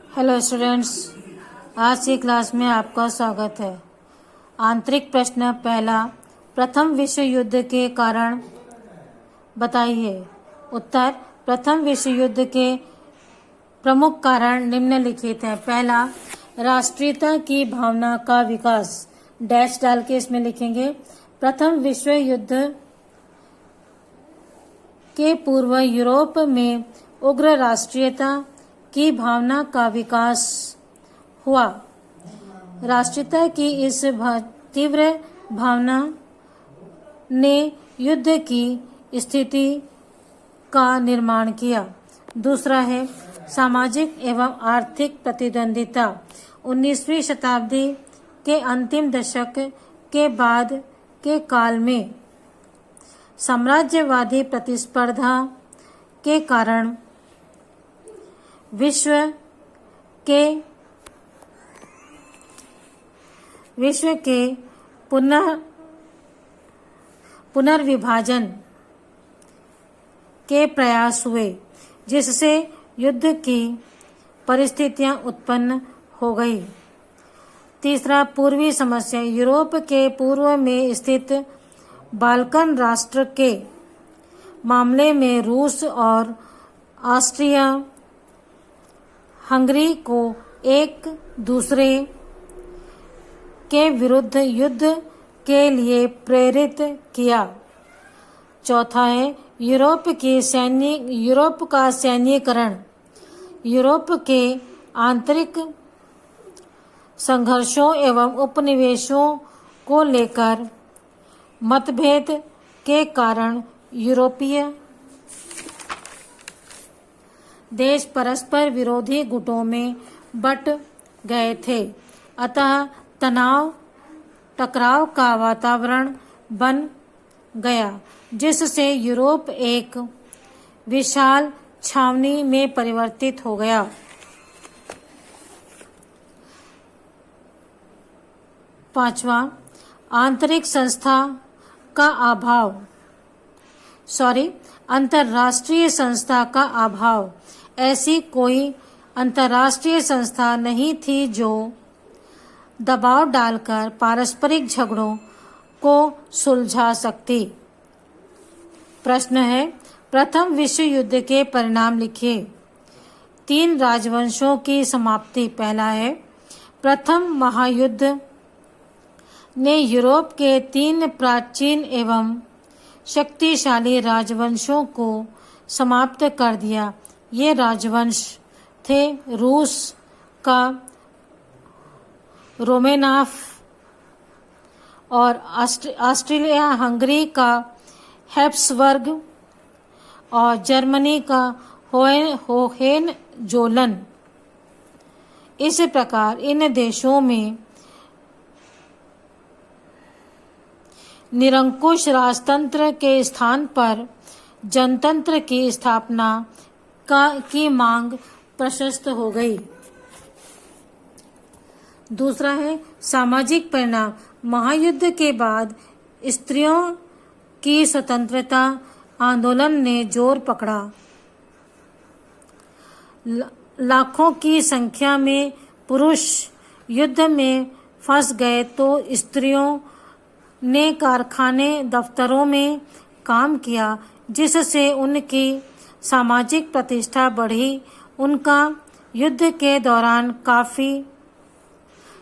Hello students, आज की class में आपका स्वागत है। आंतरिक प्रश्न पहला, प्रथम विश्व युद्ध के कारण बताइए। उत्तर, प्रथम विश्व युद्ध के प्रमुख कारण निम्नलिखित हैं। पहला, राष्ट्रीयता की भावना का विकास। डैश डाल के इसमें लिखेंगे। प्रथम विश्व युद्ध के पूर्व यूरोप में उग्र राष्ट्रीयता की भावना का विकास हुआ। राष्ट्रीयता की इस तीव्र भावना ने युद्ध की स्थिति का निर्माण किया। दूसरा है सामाजिक एवं आर्थिक प्रतिद्वंदिता। 19वीं शताब्दी के अंतिम दशक के बाद के काल में साम्राज्यवादी प्रतिस्पर्धा के कारण विश्व के पुनर्विभाजन के प्रयास हुए, जिससे युद्ध की परिस्थितियां उत्पन्न हो गई। तीसरा, पूर्वी समस्या। यूरोप के पूर्व में स्थित बाल्कन राष्ट्र के मामले में रूस और ऑस्ट्रिया हंगरी को एक दूसरे के विरुद्ध युद्ध के लिए प्रेरित किया। चौथा है यूरोप का सैन्यीकरण। यूरोप के आंतरिक संघर्षों एवं उपनिवेशों को लेकर मतभेद के कारण यूरोपीय देश परस्पर विरोधी गुटों में बट गए थे। अतः टकराव का वातावरण बन गया, जिससे यूरोप एक विशाल छावनी में परिवर्तित हो गया। पांचवा, अंतरराष्ट्रीय संस्था का अभाव। ऐसी कोई अंतरराष्ट्रीय संस्था नहीं थी जो दबाव डालकर पारस्परिक झगड़ों को सुलझा सकती। प्रश्न है, प्रथम विश्व युद्ध के परिणाम लिखिए। 3 राजवंशों की समाप्ति। पहला है, प्रथम महायुद्ध ने यूरोप के 3 प्राचीन एवं शक्तिशाली राजवंशों को समाप्त कर दिया। ये राजवंश थे रूस का रोमेनॉफ और ऑस्ट्रिया हंगरी का हैब्सबर्ग और जर्मनी का होहेनजोलन। इस प्रकार इन देशों में निरंकुश राजतंत्र के स्थान पर जनतंत्र की स्थापना की मांग प्रशस्त हो गई। दूसरा है सामाजिक परिणाम। महायुद्ध के बाद स्त्रियों की स्वतंत्रता आंदोलन ने जोर पकड़ा। लाखों की संख्या में पुरुष युद्ध में फंस गए तो स्त्रियों ने कारखाने दफ्तरों में काम किया, जिससे उनकी सामाजिक प्रतिष्ठा बढ़ी। उनका युद्ध के दौरान काफी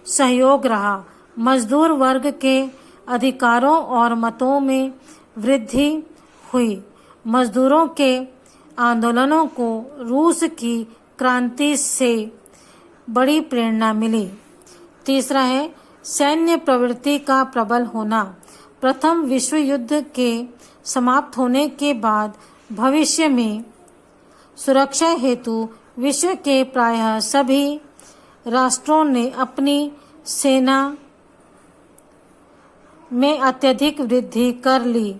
सहयोग रहा। मजदूर वर्ग के अधिकारों और मतों में वृद्धि हुई। मजदूरों के आंदोलनों को रूस की क्रांति से बड़ी प्रेरणा मिली। तीसरा है सैन्य प्रवृत्ति का प्रबल होना। प्रथम विश्व युद्ध के समाप्त होने के बाद भविष्य में सुरक्षा हेतु विश्व के प्रायः सभी राष्ट्रों ने अपनी सेना में अत्यधिक वृद्धि कर ली।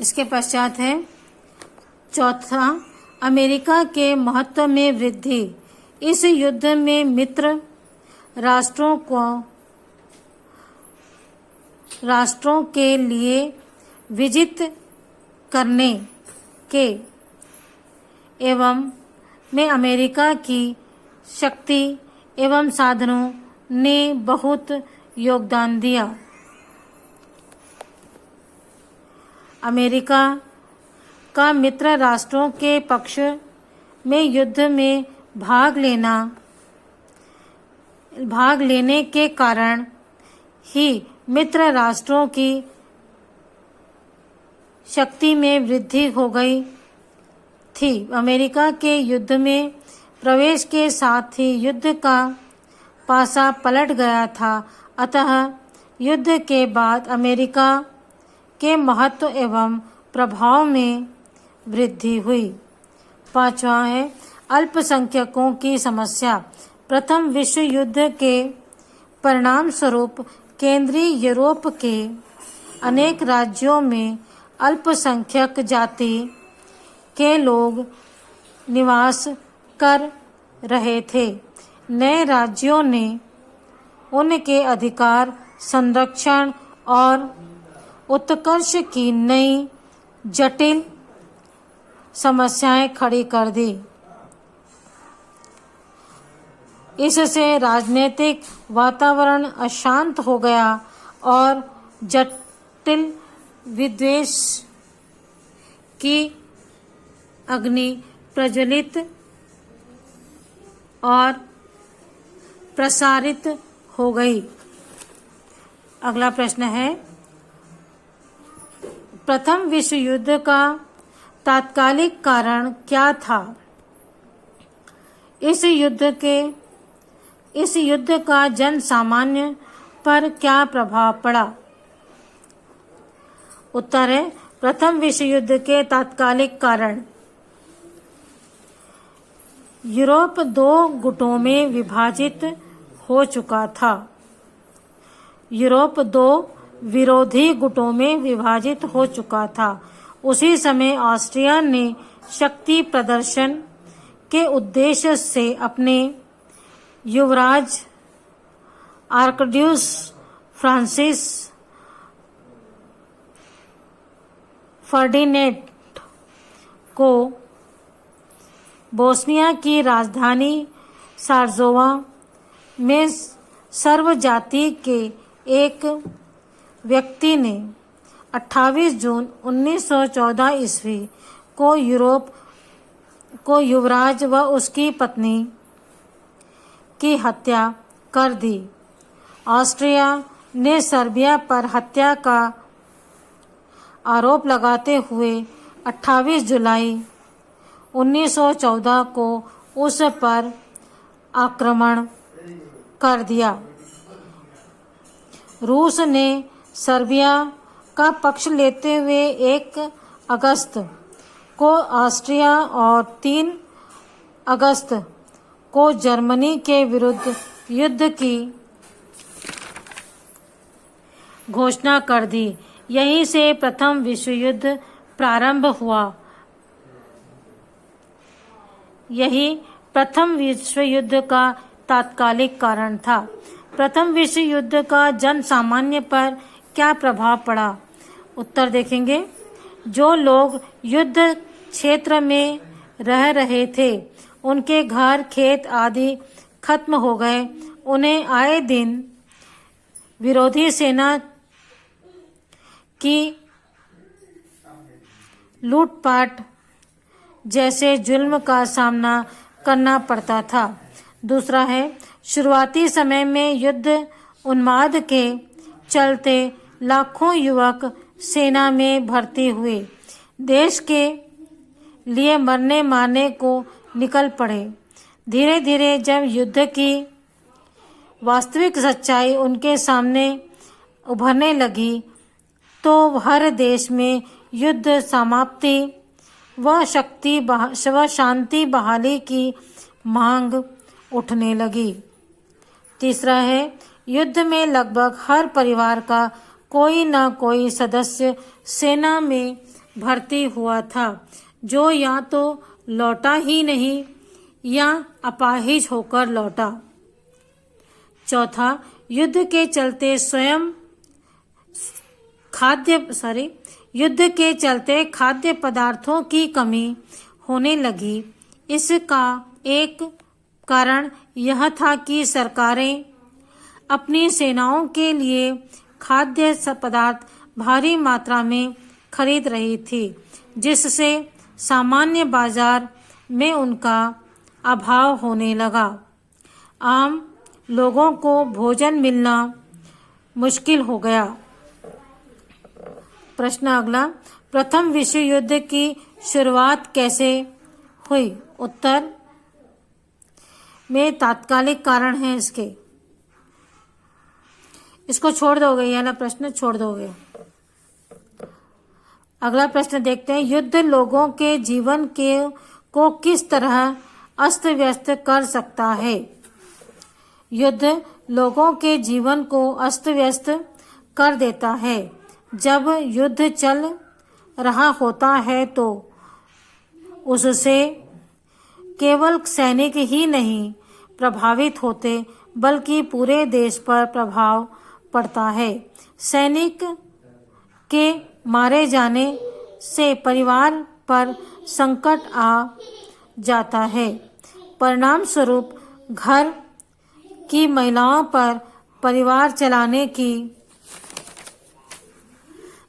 इसके पश्चात है चौथा, अमेरिका के महत्व में वृद्धि। इस युद्ध में मित्र राष्ट्रों के लिए विजित करने के एवं में अमेरिका की शक्ति एवं साधनों ने बहुत योगदान दिया। अमेरिका का मित्र राष्ट्रों के पक्ष में युद्ध में भाग लेने के कारण ही मित्र राष्ट्रों की शक्ति में वृद्धि हो गई थी। अमेरिका के युद्ध में प्रवेश के साथ ही युद्ध का पासा पलट गया था। अतः युद्ध के बाद अमेरिका के महत्व एवं प्रभाव में वृद्धि हुई। 5वां है अल्पसंख्यकों की समस्या। प्रथम विश्व युद्ध के परिणाम स्वरूप केंद्रीय यूरोप के अनेक राज्यों में अल्पसंख्यक जाति के लोग निवास कर रहे थे। नए राज्यों ने उनके अधिकार, संरक्षण और उत्कर्ष की नई जटिल समस्याएं खड़ी कर दी। इससे राजनीतिक वातावरण अशांत हो गया और जटिल विद्वेष की अग्नि प्रज्वलित और प्रसारित हो गई। अगला प्रश्न है प्रथम विश्व युद्ध का तात्कालिक कारण क्या था? इस युद्ध का जन सामान्य पर क्या प्रभाव पड़ा? उत्तर है प्रथम विश्व युद्ध के तात्कालिक कारण। यूरोप 2 गुटों में विभाजित हो चुका था। यूरोप 2 विरोधी गुटों में विभाजित हो चुका था। उसी समय ऑस्ट्रिया ने शक्ति प्रदर्शन के उद्देश्य से अपने युवराज आर्कड्यूस फ्रांसिस फर्डिनेंड को बोस्निया की राजधानी सारजोवा में सर्व जाति के एक व्यक्ति ने 28 जून 1914 ईस्वी को युवराज व उसकी पत्नी की हत्या कर दी। ऑस्ट्रिया ने सर्बिया पर हत्या का आरोप लगाते हुए 28 जुलाई 1914 को उस पर आक्रमण कर दिया। रूस ने सर्बिया का पक्ष लेते हुए 1 अगस्त को ऑस्ट्रिया और 3 अगस्त को जर्मनी के विरुद्ध युद्ध की घोषणा कर दी। यहीं से प्रथम विश्व युद्ध प्रारंभ हुआ। यही प्रथम विश्व युद्ध का तात्कालिक कारण था। प्रथम विश्व युद्ध का जन सामान्य पर क्या प्रभाव पड़ा? उत्तर देखेंगे। जो लोग युद्ध क्षेत्र में रह रहे थे उनके घर, खेत आदि खत्म हो गए। उन्हें आए दिन विरोधी सेना की लूटपाट जैसे जुल्म का सामना करना पड़ता था। दूसरा है शुरुआती समय में युद्ध उन्माद के चलते लाखों युवक सेना में भर्ती हुए। देश के लिए मरने मारने को निकल पड़े। धीरे धीरे जब युद्ध की वास्तविक सच्चाई उनके सामने उभरने लगी तो हर देश में युद्ध समाप्ति व शांति बहाली की मांग उठने लगी। तीसरा है युद्ध में लगभग हर परिवार का कोई न कोई सदस्य सेना में भर्ती हुआ था, जो या तो लौटा ही नहीं या अपाहिज होकर लौटा। चौथा, युद्ध के चलते खाद्य पदार्थों की कमी होने लगी। इसका एक कारण यह था कि सरकारें अपनी सेनाओं के लिए खाद्य पदार्थ भारी मात्रा में खरीद रही थी, जिससे सामान्य बाजार में उनका अभाव होने लगा। आम लोगों को भोजन मिलना मुश्किल हो गया। प्रश्न अगला, प्रथम विश्व युद्ध की शुरुआत कैसे हुई? उत्तर में तात्कालिक कारण है इसको छोड़ दोगे, ये वाला प्रश्न छोड़ दोगे। अगला प्रश्न देखते हैं, युद्ध लोगों के जीवन को किस तरह अस्त व्यस्त कर सकता है? युद्ध लोगों के जीवन को अस्त व्यस्त कर देता है। जब युद्ध चल रहा होता है तो उससे केवल सैनिक ही नहीं प्रभावित होते, बल्कि पूरे देश पर प्रभाव पड़ता है। सैनिक के मारे जाने से परिवार पर संकट आ जाता है। परिणाम स्वरूप घर की महिलाओं पर परिवार चलाने की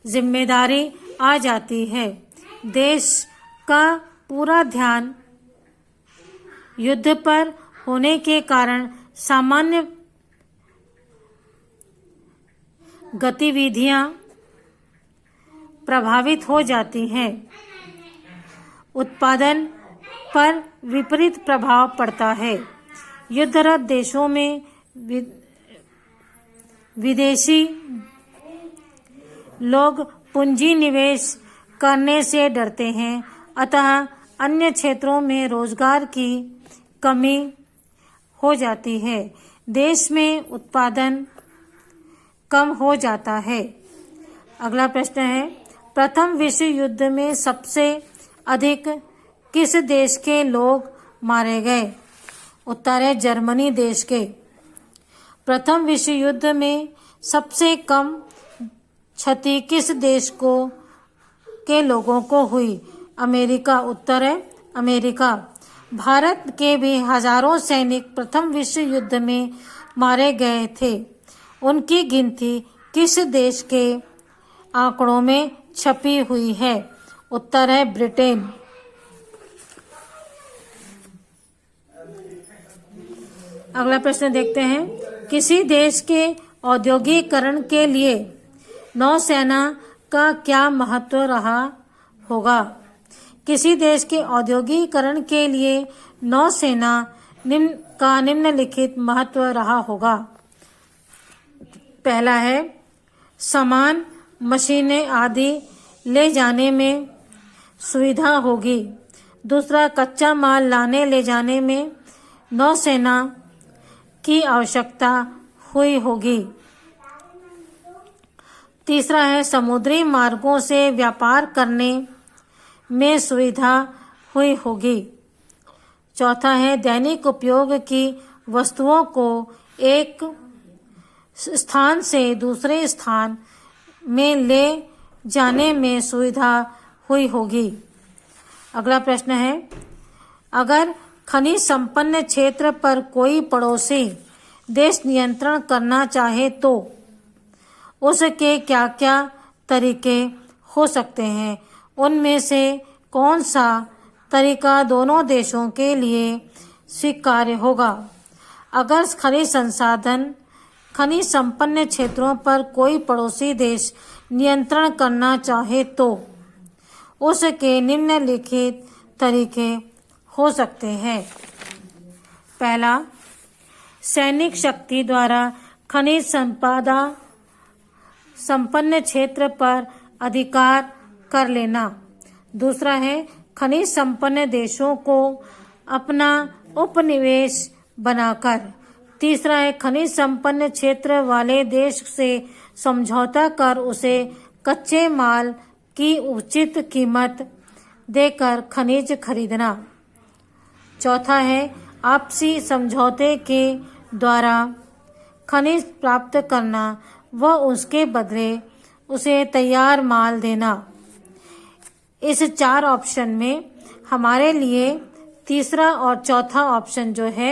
जिम्मेदारी आ जाती है। देश का पूरा ध्यान युद्ध पर होने के कारण सामान्य गतिविधियां प्रभावित हो जाती हैं। उत्पादन पर विपरीत प्रभाव पड़ता है। युद्धरत देशों में विदेशी लोग पूंजी निवेश करने से डरते हैं, अतः अन्य क्षेत्रों में रोजगार की कमी हो जाती है। देश में उत्पादन कम हो जाता है। अगला प्रश्न है, प्रथम विश्व युद्ध में सबसे अधिक किस देश के लोग मारे गए? उत्तर है जर्मनी देश के। प्रथम विश्व युद्ध में सबसे कम क्षति किस देश के लोगों को हुई? अमेरिका। उत्तर है अमेरिका। भारत के भी हजारों सैनिक प्रथम विश्व युद्ध में मारे गए थे। उनकी गिनती किस देश के आंकड़ों में छपी हुई है? उत्तर है ब्रिटेन। अगला प्रश्न देखते हैं, किसी देश के औद्योगिकरण के लिए नौसेना का क्या महत्व रहा होगा? किसी देश के औद्योगिकरण के लिए नौसेना का निम्नलिखित महत्व रहा होगा। पहला है, सामान मशीनें आदि ले जाने में सुविधा होगी। दूसरा, कच्चा माल लाने ले जाने में नौसेना की आवश्यकता हुई होगी। तीसरा है, समुद्री मार्गों से व्यापार करने में सुविधा हुई होगी। चौथा है, दैनिक उपयोग की वस्तुओं को एक स्थान से दूसरे स्थान में ले जाने में सुविधा हुई होगी। अगला प्रश्न है, अगर खनिज संपन्न क्षेत्र पर कोई पड़ोसी देश नियंत्रण करना चाहे तो उसके क्या क्या तरीके हो सकते हैं? उनमें से कौन सा तरीका दोनों देशों के लिए स्वीकार्य होगा? अगर खनिज संपन्न क्षेत्रों पर कोई पड़ोसी देश नियंत्रण करना चाहे तो उसके निम्नलिखित तरीके हो सकते हैं। पहला, सैनिक शक्ति द्वारा खनिज संपन्न क्षेत्र पर अधिकार कर लेना। दूसरा है, खनिज संपन्न देशों को अपना उपनिवेश बनाकर। तीसरा है, खनिज संपन्न क्षेत्र वाले देश से समझौता कर उसे कच्चे माल की उचित कीमत देकर खनिज खरीदना। चौथा है आपसी समझौते के द्वारा खनिज प्राप्त करना व उसके बदले उसे तैयार माल देना। इस 4 ऑप्शन में हमारे लिए तीसरा और चौथा ऑप्शन जो है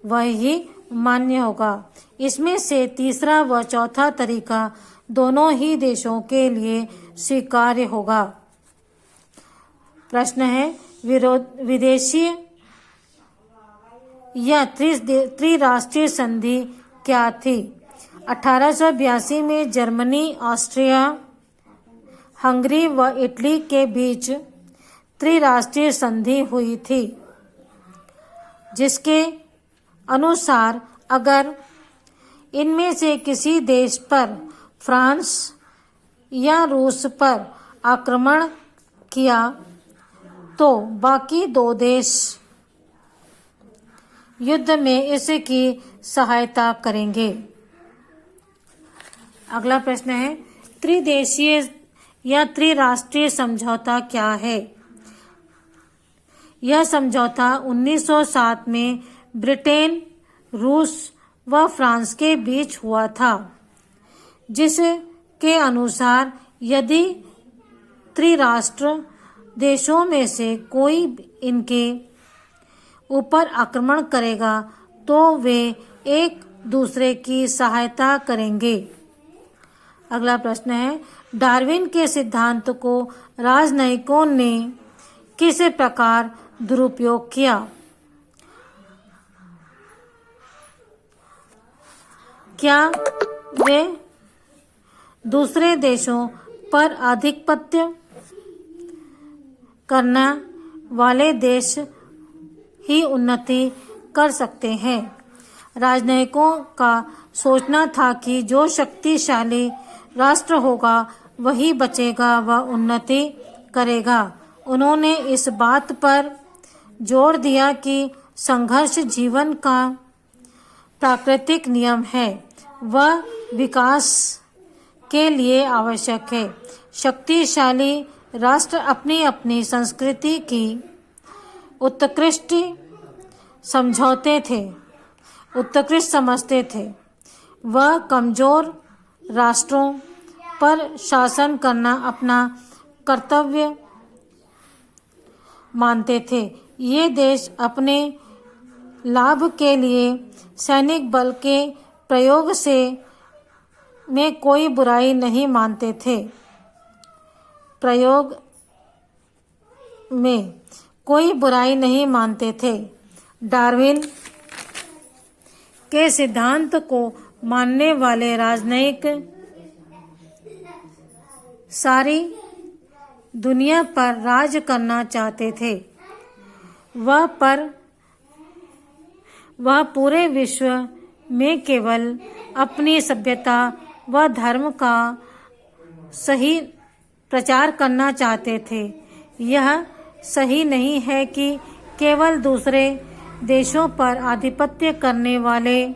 वह ही मान्य होगा। इसमें से तीसरा व चौथा तरीका दोनों ही देशों के लिए स्वीकार्य होगा। प्रश्न है विदेशी या त्रिराष्ट्रीय संधि क्या थी? 1882 में जर्मनी, ऑस्ट्रिया, हंगरी व इटली के बीच त्रिराष्ट्रीय संधि हुई थी, जिसके अनुसार अगर इनमें से किसी देश पर फ्रांस या रूस पर आक्रमण किया तो बाकी 2 देश युद्ध में इसकी सहायता करेंगे। अगला प्रश्न है त्रिदेशीय या त्रिराष्ट्रीय समझौता क्या है? यह समझौता 1907 में ब्रिटेन, रूस व फ्रांस के बीच हुआ था, जिसके अनुसार यदि त्रिराष्ट्र देशों में से कोई इनके ऊपर आक्रमण करेगा तो वे एक दूसरे की सहायता करेंगे। अगला प्रश्न है डार्विन के सिद्धांत को राजनयिकों ने किस प्रकार दुरुपयोग किया? क्या वे दूसरे देशों पर आधिपत्य करने वाले देश ही उन्नति कर सकते हैं? राजनयिकों का सोचना था कि जो शक्तिशाली राष्ट्र होगा वही बचेगा व उन्नति करेगा। उन्होंने इस बात पर जोर दिया कि संघर्ष जीवन का प्राकृतिक नियम है व विकास के लिए आवश्यक है। शक्तिशाली राष्ट्र अपनी अपनी संस्कृति की उत्कृष्ट समझते थे। वह कमजोर राष्ट्रों पर शासन करना अपना कर्तव्य मानते थे। ये देश अपने लाभ के लिए सैनिक बल के प्रयोग में कोई बुराई नहीं मानते थे। डार्विन के सिद्धांत को मानने वाले राजनयिक सारी दुनिया पर राज करना चाहते थे। वह पूरे विश्व में केवल अपनी सभ्यता व धर्म का सही प्रचार करना चाहते थे। यह सही नहीं है कि केवल दूसरे देशों पर आधिपत्य करने वाले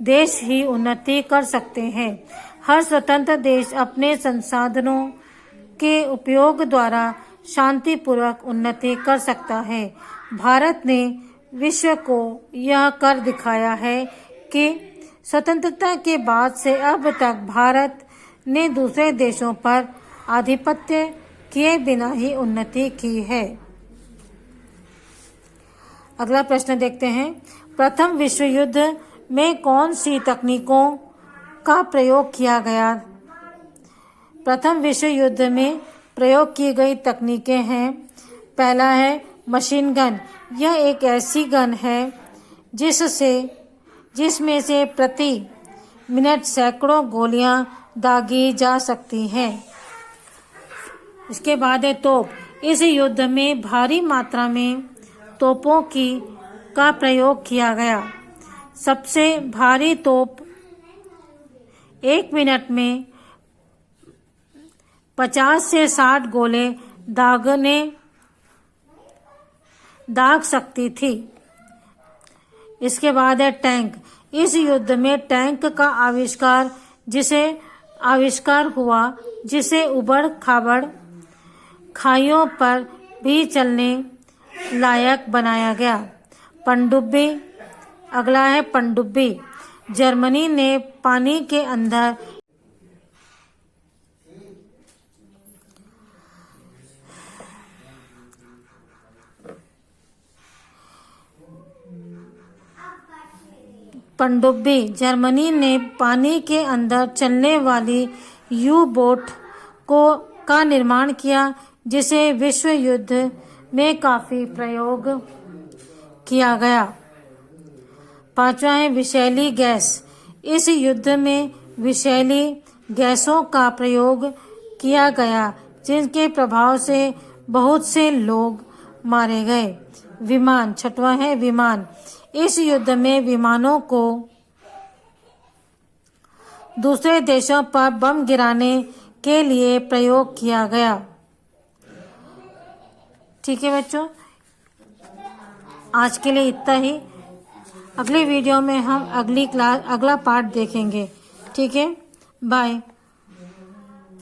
देश ही उन्नति कर सकते हैं। हर स्वतंत्र देश अपने संसाधनों के उपयोग द्वारा शांतिपूर्वक उन्नति कर सकता है। भारत ने विश्व को यह कर दिखाया है कि स्वतंत्रता के बाद से अब तक भारत ने दूसरे देशों पर आधिपत्य किए बिना ही उन्नति की है। अगला प्रश्न देखते हैं। प्रथम विश्व युद्ध में कौन सी तकनीकों का प्रयोग किया गया? प्रथम विश्व युद्ध में प्रयोग की गई तकनीकें हैं। पहला है मशीन गन। यह एक ऐसी गन है जिसमें से प्रति मिनट सैकड़ों गोलियां दागी जा सकती हैं। इसके बाद है तोप। इस युद्ध में भारी मात्रा में तोपों का प्रयोग किया गया। सबसे भारी तोप 1 मिनट में 50 से 60 गोले दाग सकती थी। इसके बाद है टैंक। इस युद्ध में टैंक का आविष्कार हुआ जिसे उबड़ खाबड़ खाइयों पर भी चलने लायक बनाया गया। पनडुब्बी, अगला है पनडुब्बी। जर्मनी ने पानी के अंदर जर्मनी ने पानी के अंदर चलने वाली यू बोट का निर्माण किया, जिसे विश्व युद्ध में काफी प्रयोग किया गया। 5वां है विषैली गैस। इस युद्ध में विषैली गैसों का प्रयोग किया गया, जिनके प्रभाव से बहुत से लोग मारे गए। विमान, 6वां है विमान। इस युद्ध में विमानों को दूसरे देशों पर बम गिराने के लिए प्रयोग किया गया। ठीक है बच्चों, आज के लिए इतना ही। अगली वीडियो में हम अगला पार्ट देखेंगे। ठीक है, बाय।